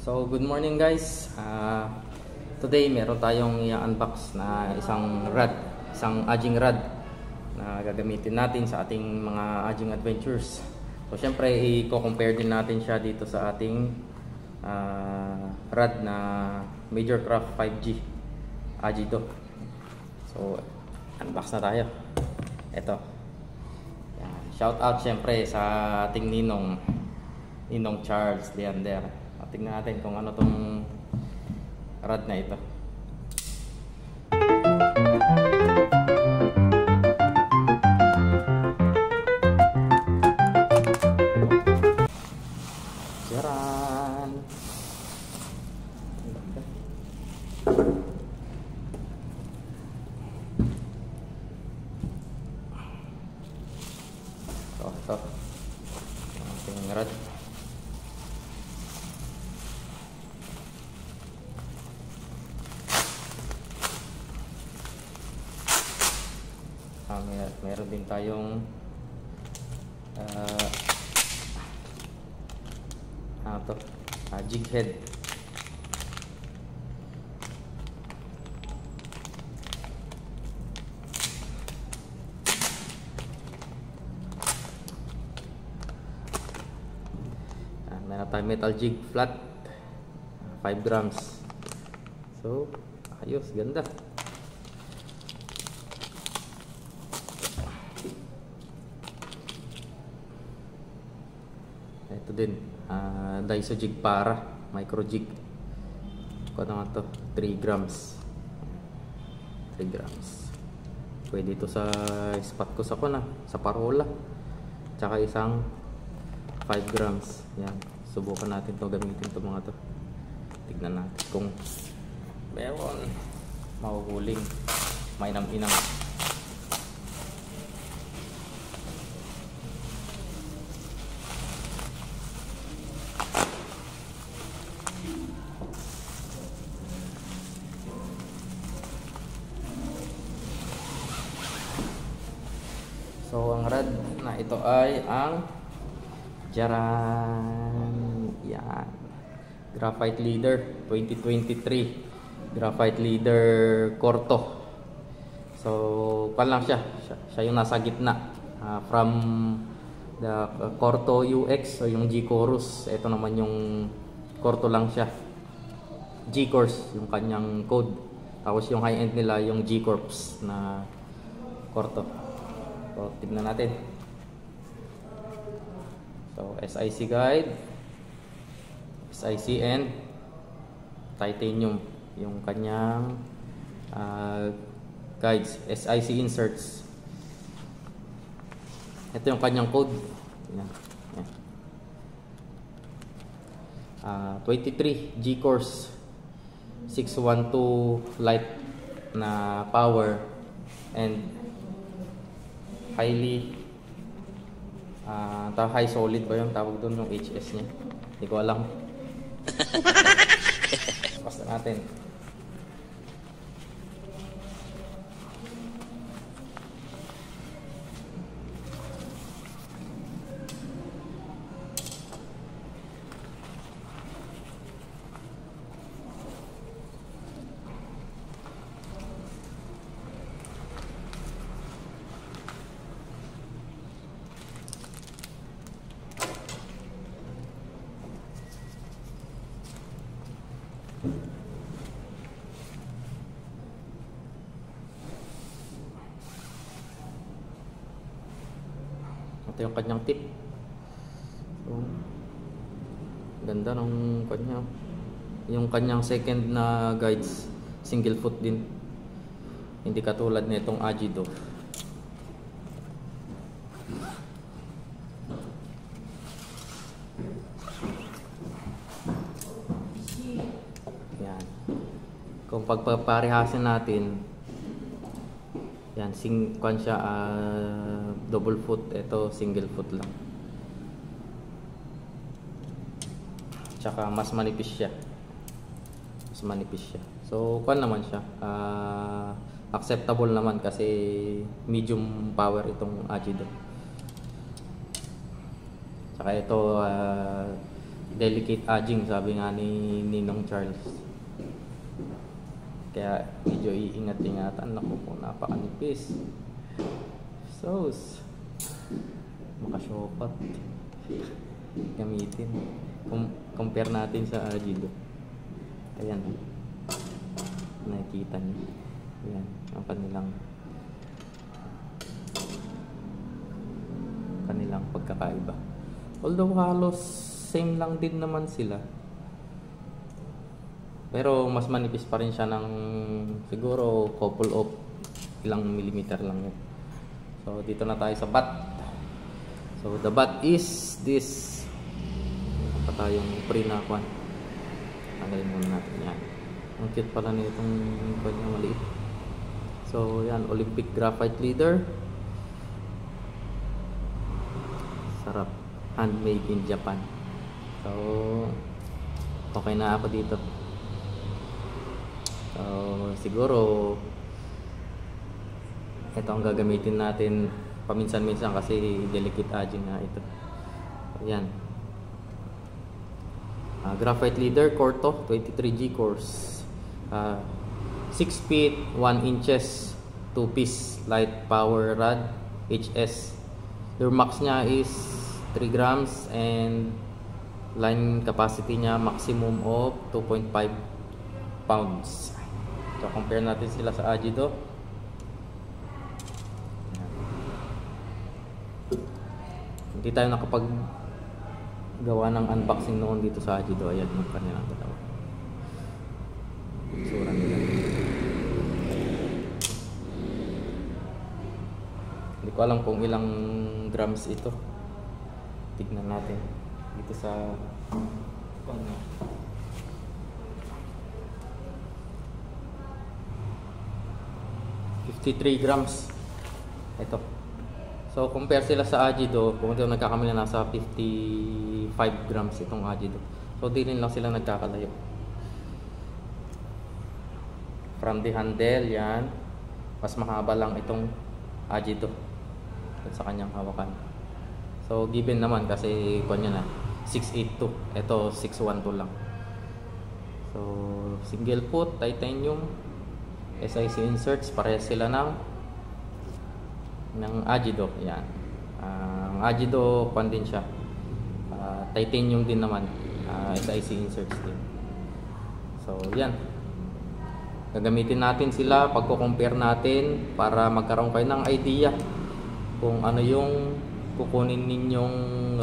So, good morning guys. Today meron tayong i-unbox na isang aging rod na gagamitin natin sa ating mga aging adventures. So, syempre i-compare din natin siya dito sa ating rod na Major Craft 5G Agido. So, unbox na tayo. Ito. Yan. Shout out syempre sa ating Ninong Charles Leander. Tingnan natin kung ano tong rod na ito. Charan! Ito. Ating rod. Meron din tayong jig head. Meron tayong metal jig flat 5 grams. So ayos, ganda. Ito din, Daiso jig para, micro jig. Kung ano nga to, 3 grams. 3 grams. Pwede ito sa spot ko sa sa parola. Tsaka isang 5 grams. Yan, subukan natin to, gamitin to mga to. Tignan natin kung meron mahuhuling mainam-inam. So, ang rod na ito ay ang Jaran. Yan. Graphite Leader 2023. Graphite Leader Corto. So, pan lang siya. Siya yung nasa gitna. From the Corto UX o yung G-Chorus. Ito naman yung Corto lang siya. G-Course yung kanyang code. Tapos yung high-end nila yung G-Corps na Corto. So, tignan natin. So, SIC guide, SIC and titanium yung kanyang guides, SIC inserts. Ito yung kanyang code. Yan. Yan. 23 G-Course 612 light na power and highly high solid ba yung tawag doon, yung HS niya? Hindi ko alam. Basta natin. Ito yung kanyang tip. So, ganda ng kanya. Yung kanyang second na guides, single foot din. Hindi katulad nitong Agido. Yan. Kung pagpaparehasin natin, yan, kwan siya, double foot. Ito, single foot lang. Tsaka mas manipis siya. So, kwan naman siya. Acceptable naman kasi medium power itong Agido. Saka ito delicate aging, sabi nga ni Ninong Charles. Kaya medyo iingat-ingatan. Naku po, napakanipis. Sos, makasyopat gamitin. Compare natin sa Agido. Ayan, nakikita niyo. Ayan, ang kanilang pagkakaiba. Although halos same lang din naman sila, pero mas manipis pa rin siya ng siguro couple of ilang millimeter lang yun. So dito na tayo sa bat. So the bat is this. Pa tayong pre-nakwan. Tanggalin muna natin yan. Ang cute pala nitong kanya maliit. So yan, Olympic graphite leader. Sarap. Handmade in Japan. So okay na ako dito. So siguro ito ang gagamitin natin paminsan-minsan kasi delicate aging na ito. Ayan. Graphite leader, Corto 23G course. 6 feet 1 inches 2-piece light power rod HS. Your max niya is 3 grams and line capacity niya maximum of 2.5 pounds. So compare natin sila sa Agido. Hindi tayo nakapag gawa ng unboxing noon dito sa Agido. Ayan yung kanilang dalawa. Sura nila. Hindi ko alam kung ilang grams ito. Tignan natin dito sa 53 grams ito. So compare sila sa Agido, kung ito nagkakamali na nasa 55 grams itong Agido. So di rin lang sila nagkakalayo. From the handle, yan, mas mahaba lang itong Agido sa kanyang hawakan. So given naman kasi kanya na 682, ito 612 lang. So single foot, titanium, SIC inserts, parehas sila ng Agido. Yan. Ang Agido pan din siya. Titanium din naman. SIC inserts din. So yan. Gagamitin natin sila, pagko-compare natin para magkaroon kayo ng idea kung ano yung kukunin ninyong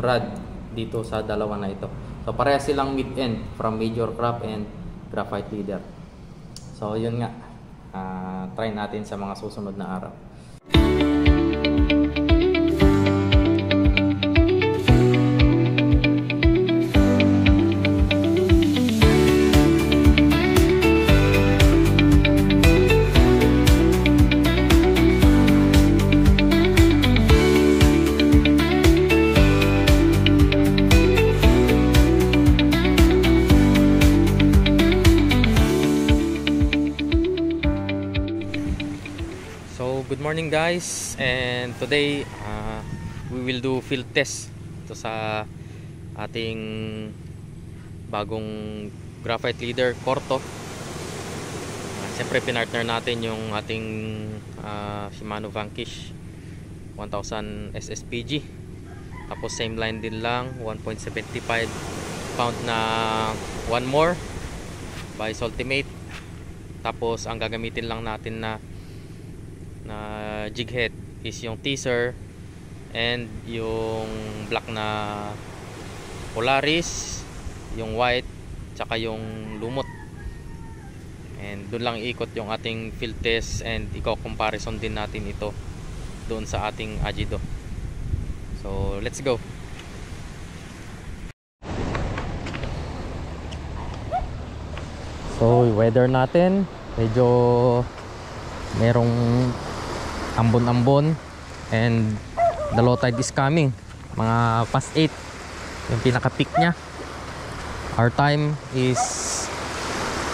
rod dito sa dalawa na ito. So parehas silang mid-end from Major Craft and Graphite Leader. So yun nga, try natin sa mga susunod na araw. Good morning guys, and today we will do field test ito sa ating bagong graphite leader Corto. Siyempre pinartner natin yung ating Shimano Vanquish 1000 SSPG, tapos same line din lang, 1.75 pound na one more by Ultimate. Tapos ang gagamitin lang natin na jig head is yung teaser and yung black na Polaris, yung white, tsaka yung lumot. And doon lang iikot yung ating field test and i-comparison din natin ito doon sa ating Agido. So let's go. So weather natin medyo merong ambon-ambon and the low tide is coming, mga past 8 yung pinaka peak nya. Our time is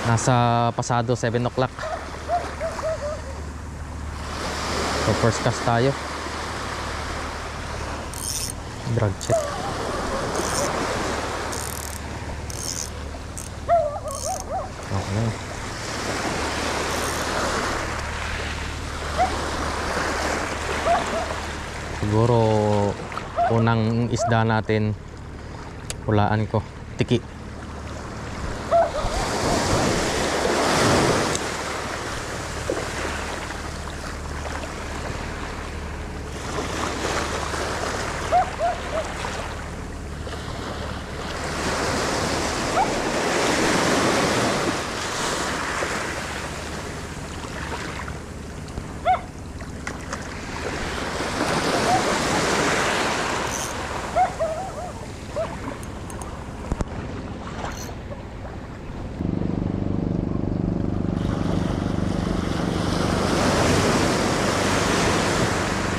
nasa pasado 7 o'clock. So first cast tayo, drag check. Ayan. Siguro unang isda natin, hulaan ko, tiki.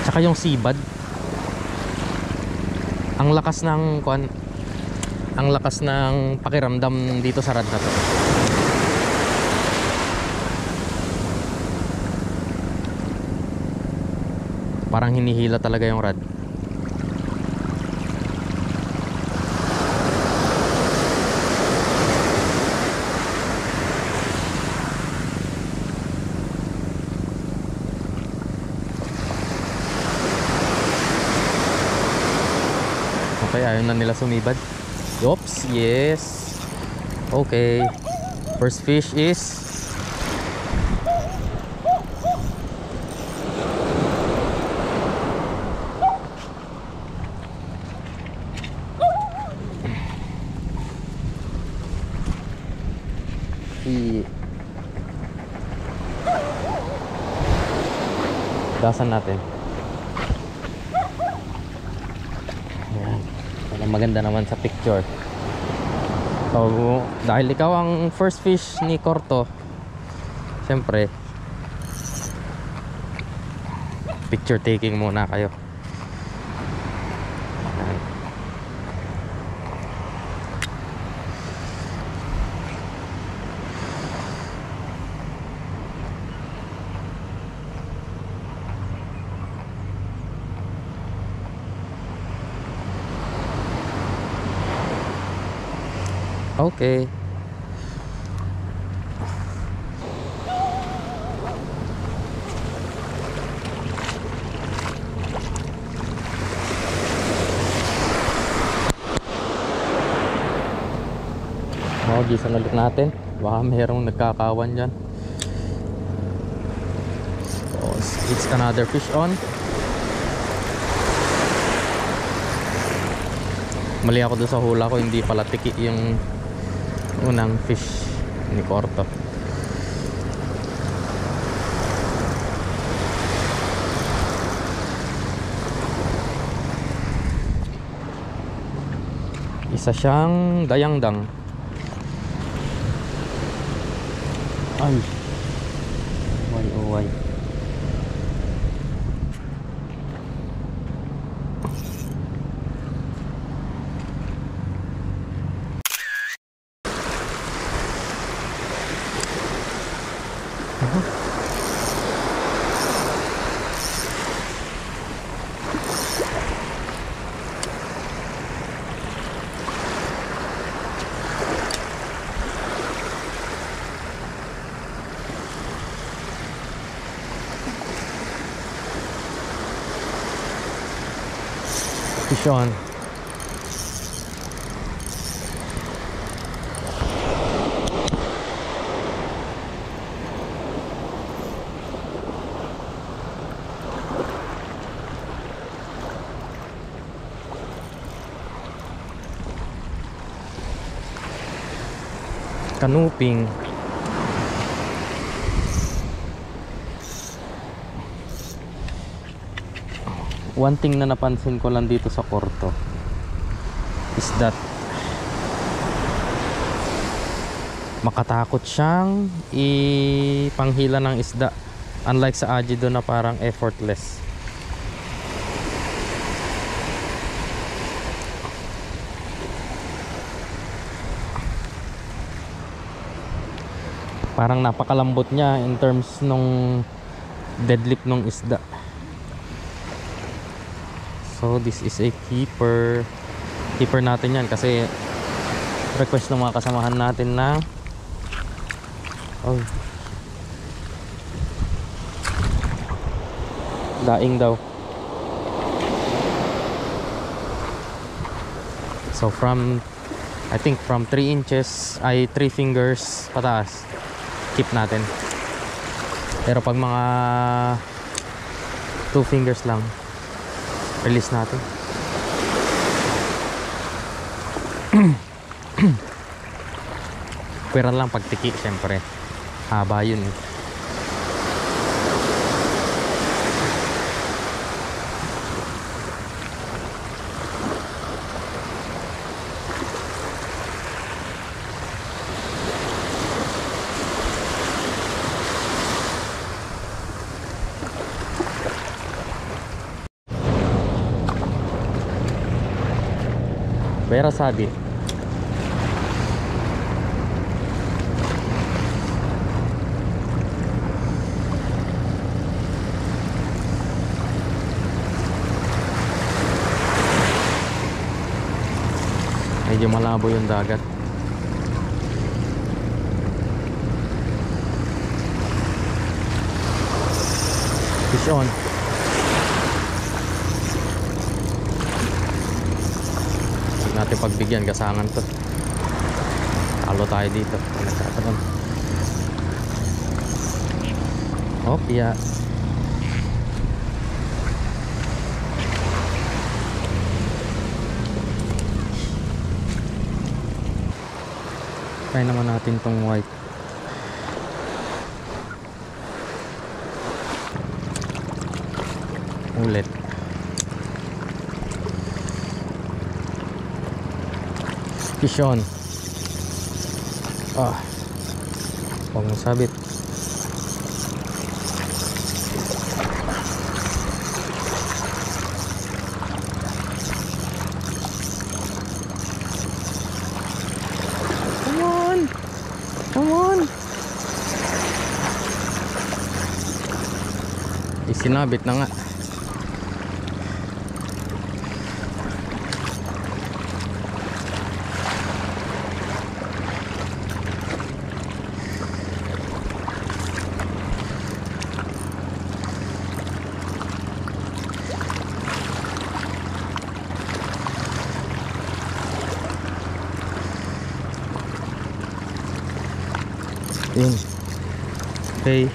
Tsaka yung sibad, ang lakas ng ang lakas ng pakiramdam dito sa rad na to. Parang hinihila talaga yung rad. Okay, ayaw na nila sumibad. Oops, yes. Okay. First fish is dasan natin. Ayan. Maganda naman sa picture. So, dahil ikaw ang first fish ni Korto, syempre picture taking muna kayo. Ayan. Okay. Gisan ulit natin. Baka mayroong nagkakawan dyan. So, it's another fish on. Mali ako doon sa hula ko. Hindi pala tiki yung unang fish ni Korto. Isa siyang dayangdang. Ay, why. Fish on. Kanuping. One thing na napansin ko lang dito sa Korto is that makatakot siyang ipanghila ng isda, unlike sa Ajido na parang effortless. Parang napakalambot niya in terms nung deadlift nung isda. So this is a keeper natin yan kasi request ng mga kasamahan natin na Oh. Daing daw. So from, I think from 3 inches ay 3 fingers pataas, keep natin. Pero pag mga 2 fingers lang, release natin. Pwera lang pagtiki, syempre haba yun eh. Pwera sabi. Medyo malabo yung dagat. Fish on. Huwag natin pagbigyan, kasangan to. Talo tayo dito. Oh, yeah. Try naman natin tong white. Ulit. Fish on. Ah. Huwag mo sabit. Come on. Isinabit na nga. Yun. Okay.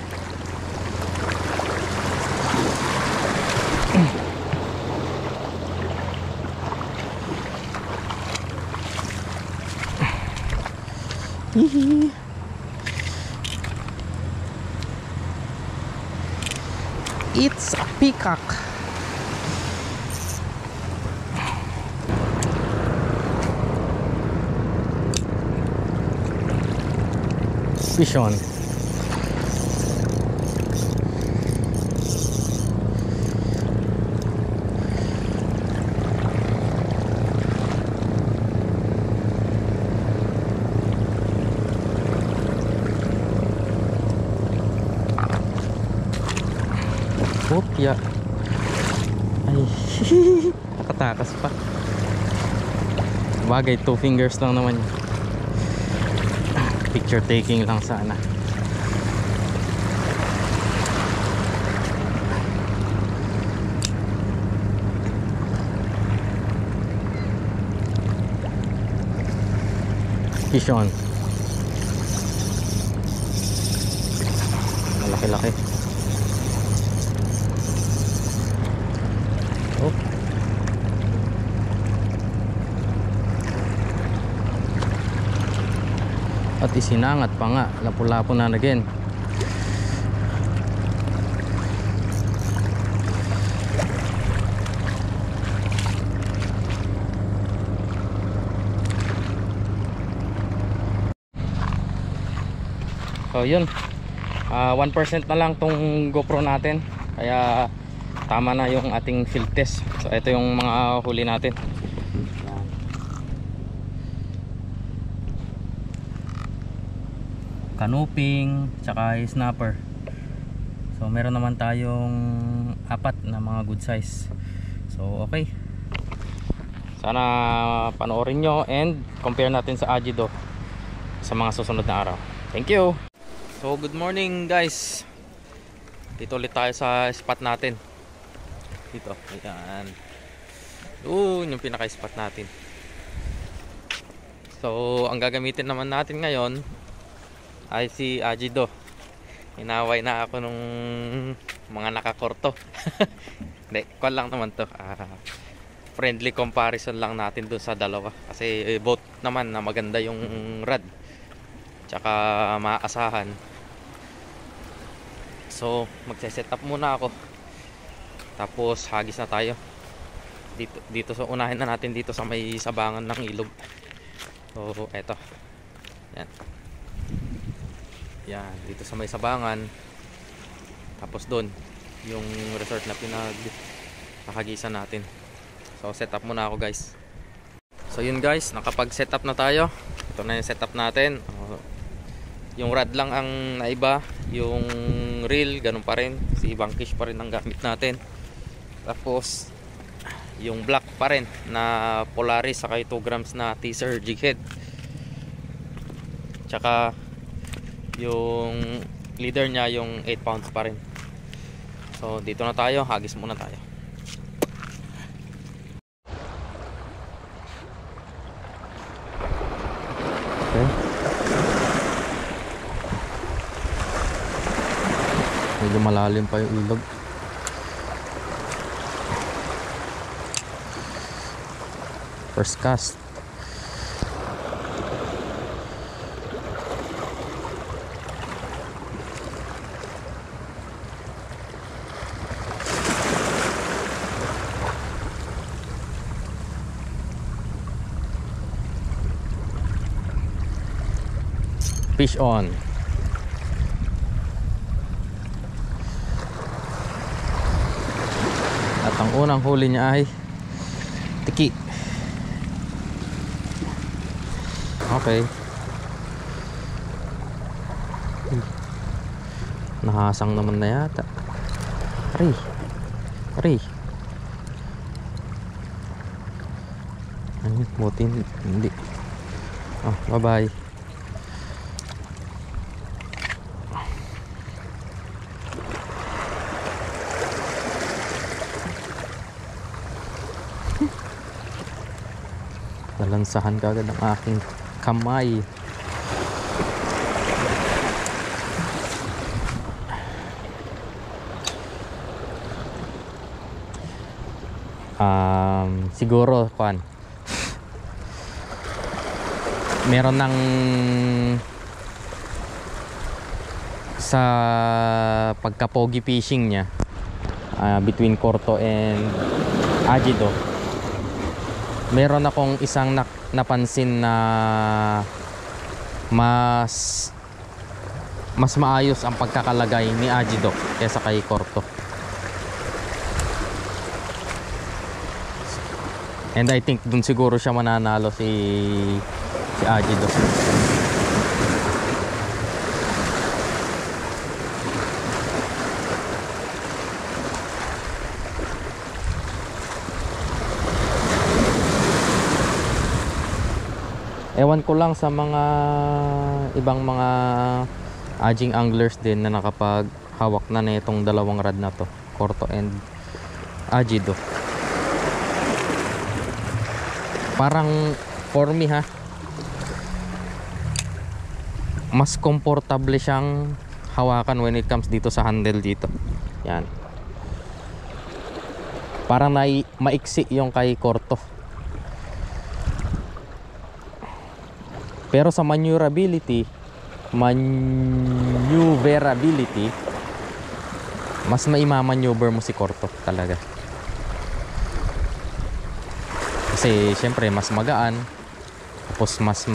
It's a peacock. Fish on. Opya. Ay, nakatakas pa. Bagay, 2 fingers lang naman. Picture taking lang sana. Fish on. Malaki-laki. Oh. At isinangat pa nga, lapu-lapo na again. So yun, 1% na lang tong GoPro natin, kaya tama na yung ating field test. So ito yung mga huli natin. Canoping, tsaka snapper. So meron naman tayong 4 na mga good size. So okay, sana panoorin nyo and compare natin sa Agido sa mga susunod na araw. Thank you. So good morning guys. Dito ulit tayo sa spot natin. Dito, ayan. Yung pinaka-spot natin. So ang gagamitin naman natin ngayon ay si Ajido. Inaway na ako nung mga nakakorto. Hindi, kwan lang naman to. Friendly comparison lang natin dun sa dalawa. Kasi both naman na maganda yung rod. Tsaka maaasahan. So magse-set up muna ako. Tapos hagis na tayo. Dito so unahin na natin dito sa may sabangan ng ilog. So eto. Yan. Yan, dito sa may sabangan. Tapos doon yung resort na pinaghahagisan natin. So set up muna ako guys. So yun guys, nakapag-set up na tayo. Ito na yung setup natin. Yung rod lang ang naiba, yung reel ganun pa rin, si Vanquish pa rin ang gamit natin. Tapos yung black pa rin na Polaris saka 2 grams na teaser jig head. Tsaka yung leader niya yung 8 pounds pa rin. So dito na tayo, hagis muna tayo. Okay. Medyo malalim pa yung ilog. First cast. Fish on. At ang unang huli niya ay tiki. Okay. Nahasang naman na yata. Ari. Ay, buti hindi. Oh, bye-bye. Nalansahan kagad ang aking kamay. Siguro meron ng sa pagka-pogi fishing niya between Corto and Ajido. Meron akong isang napansin na mas maayos ang pagkakalagay ni Ajido kaysa kay Corto. And I think dun siguro siya mananalo si Ajido. Ewan ko lang sa mga ibang mga ajing anglers din na nakapaghawak na itong dalawang rod na to, Corto and Ajido. Parang for me mas komportable siyang hawakan when it comes dito sa handle dito. Yan. Parang maiksi yung kay Corto. Pero sa maneuverability, mas maimamaneuver mo si Corto talaga. Kasi syempre mas magaan, tapos mas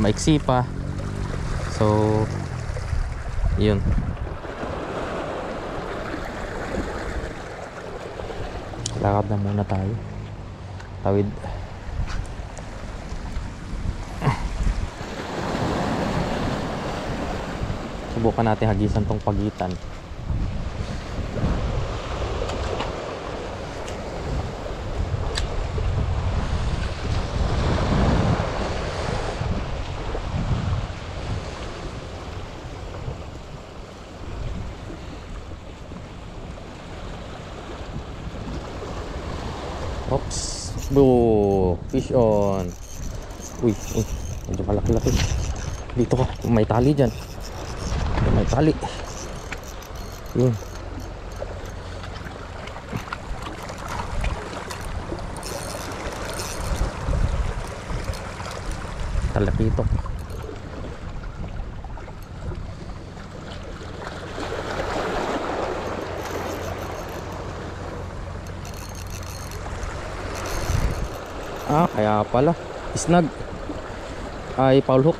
maiksi pa. So yun. Lakad na muna tayo. Tawid. Subukan natin hagisan tong pagitan. Fish on. Uy, medyo malaki-laki. Dito ka, may tali dyan. May tali. Yun. Talapitok. Kaya pala snag ay foul hook.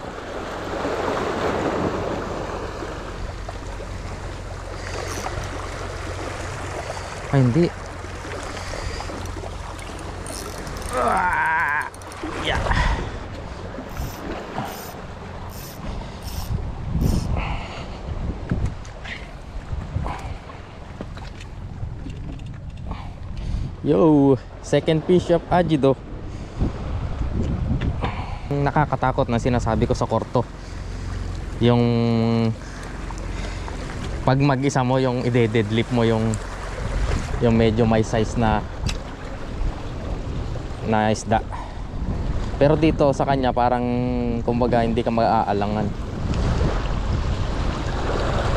Hindi. Yeah. Yo, second fish of Ajido. Nakakatakot na sinasabi ko sa Korto, yung pag mag-isa mo, yung ide-deadlift mo yung medyo may size na isda. Pero dito sa kanya parang kumbaga hindi ka mag-aalangan.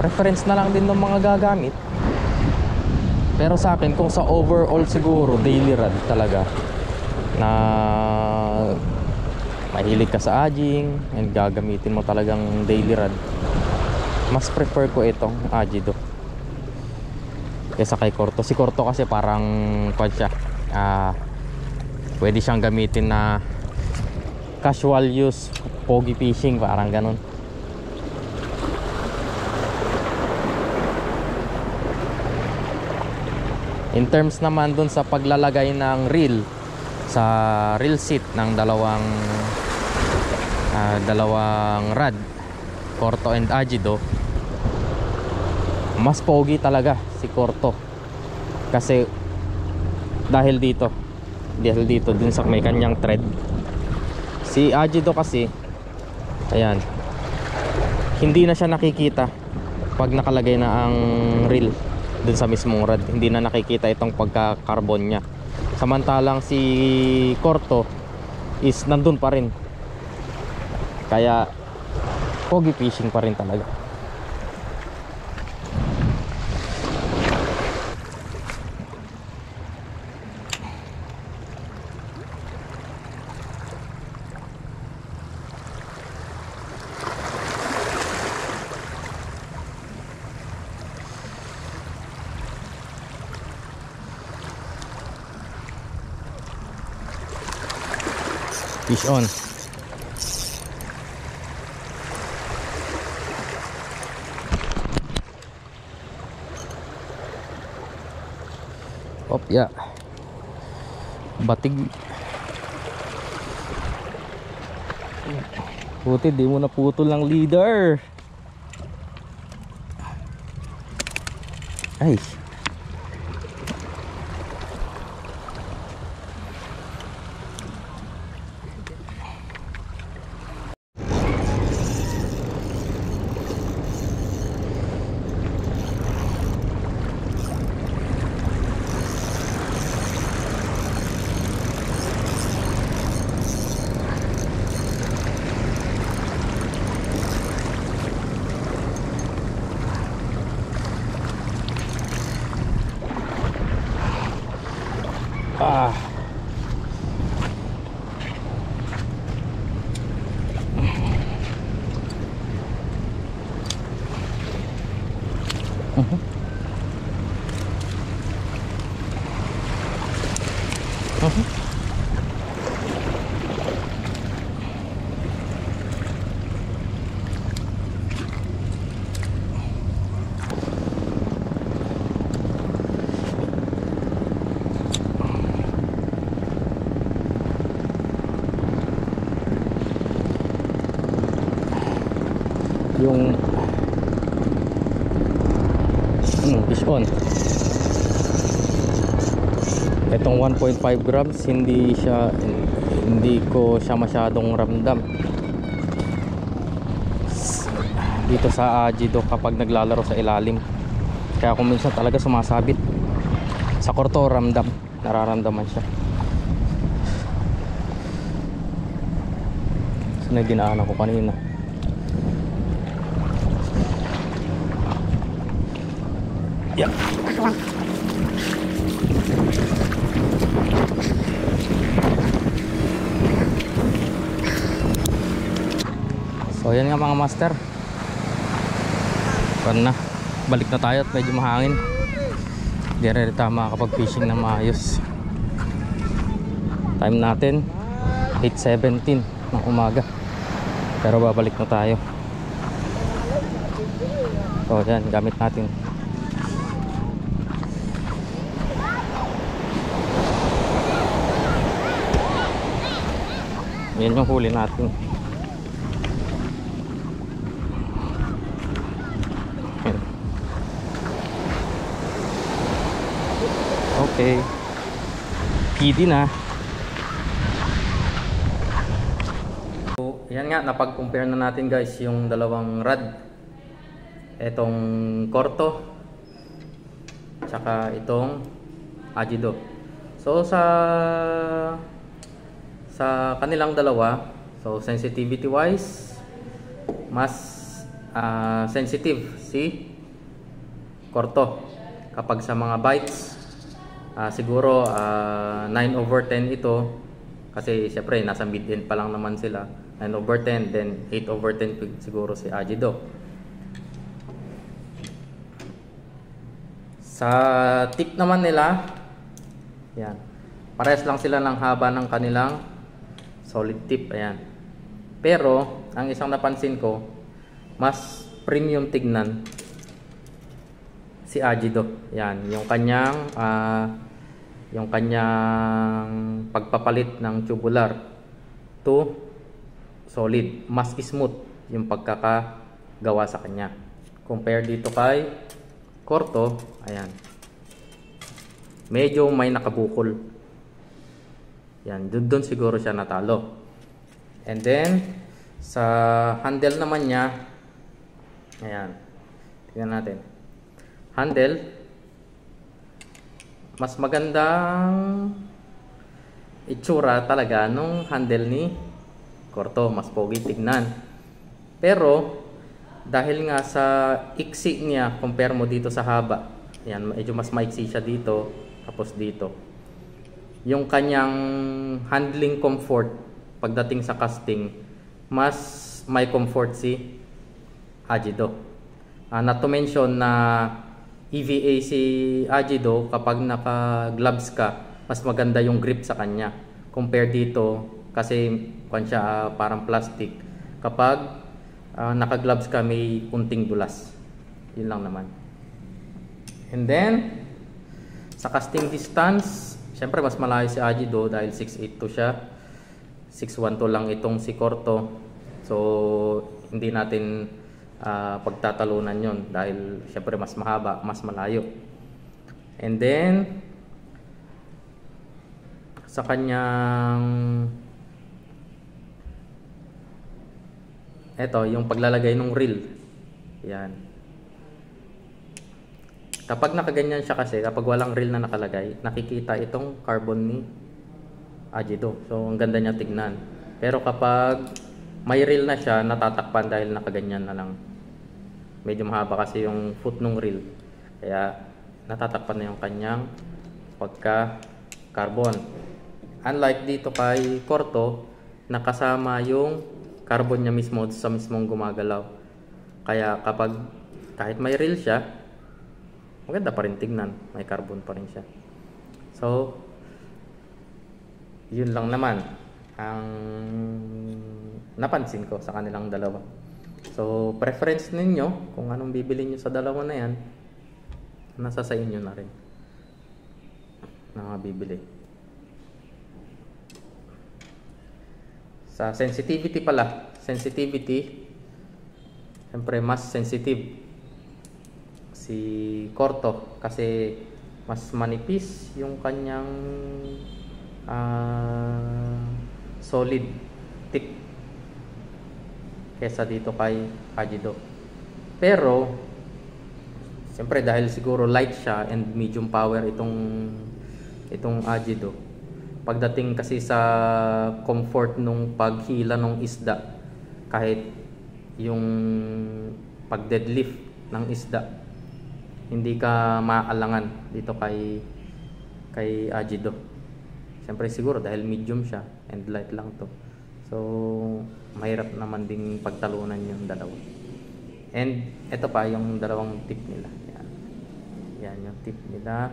Preference na lang din ng mga gagamit. Pero sa akin, kung sa overall siguro daily rod talaga na mahilig ka sa aging and gagamitin mo talagang daily rod, mas prefer ko itong Ajido kaysa kay Korto. Si Korto kasi parang kwan siya, pwede siyang gamitin na casual use, pogi fishing, parang ganun. In terms naman dun sa paglalagay ng reel, sa reel seat ng dalawang rod, Korto and Ajido, mas pogi talaga si Korto kasi dahil dito dun sa may kanyang thread. Si Ajido kasi, ayan, hindi na siya nakikita pag nakalagay na ang reel dun sa mismong rod. Hindi na nakikita itong pagka-carbon niya. Samantalang si Korto is nandun pa rin. Kaya pogi fishing pa rin talaga. Fish on. Opya. Batig. Buti di mo naputol ng leader. Ay. Yung fish on. Itong 1.5 grams hindi ko siya masyadong ramdam dito sa Ajido kapag naglalaro sa ilalim. Kaya kung minsan talaga sumasabit. Sa Korto nararamdaman siya. na dinaanan ko kanina. Yeah. So yan nga mga master, na balik na tayo at medyo mahangin, di rin tayo makakapag-fishing na maayos. Time natin 8:17 ng umaga, pero babalik na tayo. So yan, gamit natin. Yan yung huli natin. Okay, PD na. So, yan nga, napag-compare na natin guys yung dalawang rod. Etong Corto tsaka itong Agido. So sa kanilang dalawa, so sensitivity wise, mas sensitive si Corto. Kapag sa mga bites, siguro 9/10 ito, kasi syempre nasa mid-end pa lang naman sila. 9/10, then 8/10 siguro si Agido. Sa tip naman nila, yan, parehas lang sila ng haba ng kanilang solid tip, ayan. Pero ang isang napansin ko, mas premium tignan si Agido. Yan, yung kanyang pagpapalit ng tubular to solid, mas smooth yung pagkakagawa sa kanya compare dito kay Corto. Ayan, medyo may nakabukol. Yan, doon siguro siya natalo. And then sa handle naman niya, ayan, tingnan natin. Handle, mas magandang itsura talaga nung handle ni Corto, mas pogi tignan. Pero dahil nga sa iksi niya compare mo dito sa haba, yan, medyo mas maiksi siya dito, tapos dito. Yung kanyang handling comfort pagdating sa casting, mas may comfort si Agido. Not to mention na EVA si Agido, kapag naka-gloves ka, mas maganda yung grip sa kanya compare dito, kasi siya parang plastic. Kapag naka-gloves ka, may kunting dulas. Yun lang naman. And then sa casting distance, syempre mas malayo si Agido dahil 6'8" siya. 6'1" lang itong si Corto. So hindi natin pagtatalunan yon dahil syempre mas mahaba, mas malayo. And then sa kanyang yung paglalagay ng reel, yan, kapag nakaganyan siya, kasi kapag walang reel na nakalagay, nakikita itong carbon ni Agido. So ang ganda niya tignan. Pero kapag may reel na siya, natatakpan dahil nakaganyan na lang. Medyo mahaba kasi yung foot ng reel, kaya natatakpan na yung kanyang pagka carbon. Unlike dito kay Corto, nakasama yung carbon niya mismo sa mismong gumagalaw. Kaya kapag kahit may reel siya, maganda pa rin tignan, may carbon pa rin siya. So yun lang naman ang napansin ko sa kanilang dalawa. So preference ninyo kung anong bibili nyo sa dalawa na yan, nasa sa inyo na rin na bibili. Sa sensitivity pala, siyempre mas sensitive si Corto kasi mas manipis yung kanyang solid tip kesa dito kay Agido. Pero siyempre dahil siguro light siya and medium power itong Agido, pagdating kasi sa comfort nung paghila ng isda, kahit yung pag deadlift ng isda, hindi ka maalangan dito kay Ajido. Siyempre siguro dahil medium siya and light lang to, so mahirap naman ding pagtalunan yung dalawa. And ito pa yung dalawang tip nila. Yan yung tip nila.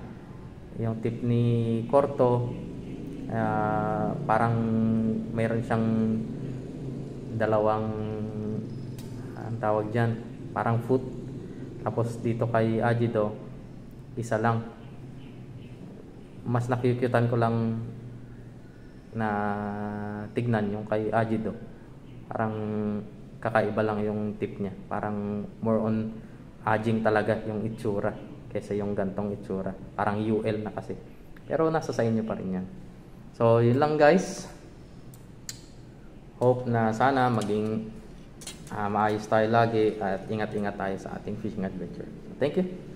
Yung tip ni Corto, parang mayroon siyang dalawang, ang tawag dyan, parang foot. Tapos dito kay Ajido, isa lang. Mas nakikiutan ko lang na tignan yung kay Ajido. Parang kakaiba lang yung tip niya. Parang more on aging talaga yung itsura kaysa yung gantong itsura. Parang UL na kasi. Pero nasa sa inyo pa rin yan. So yun lang guys. Hope na sana maging maayos tayo lagi at ingat-ingat tayo sa ating fishing adventure. Thank you.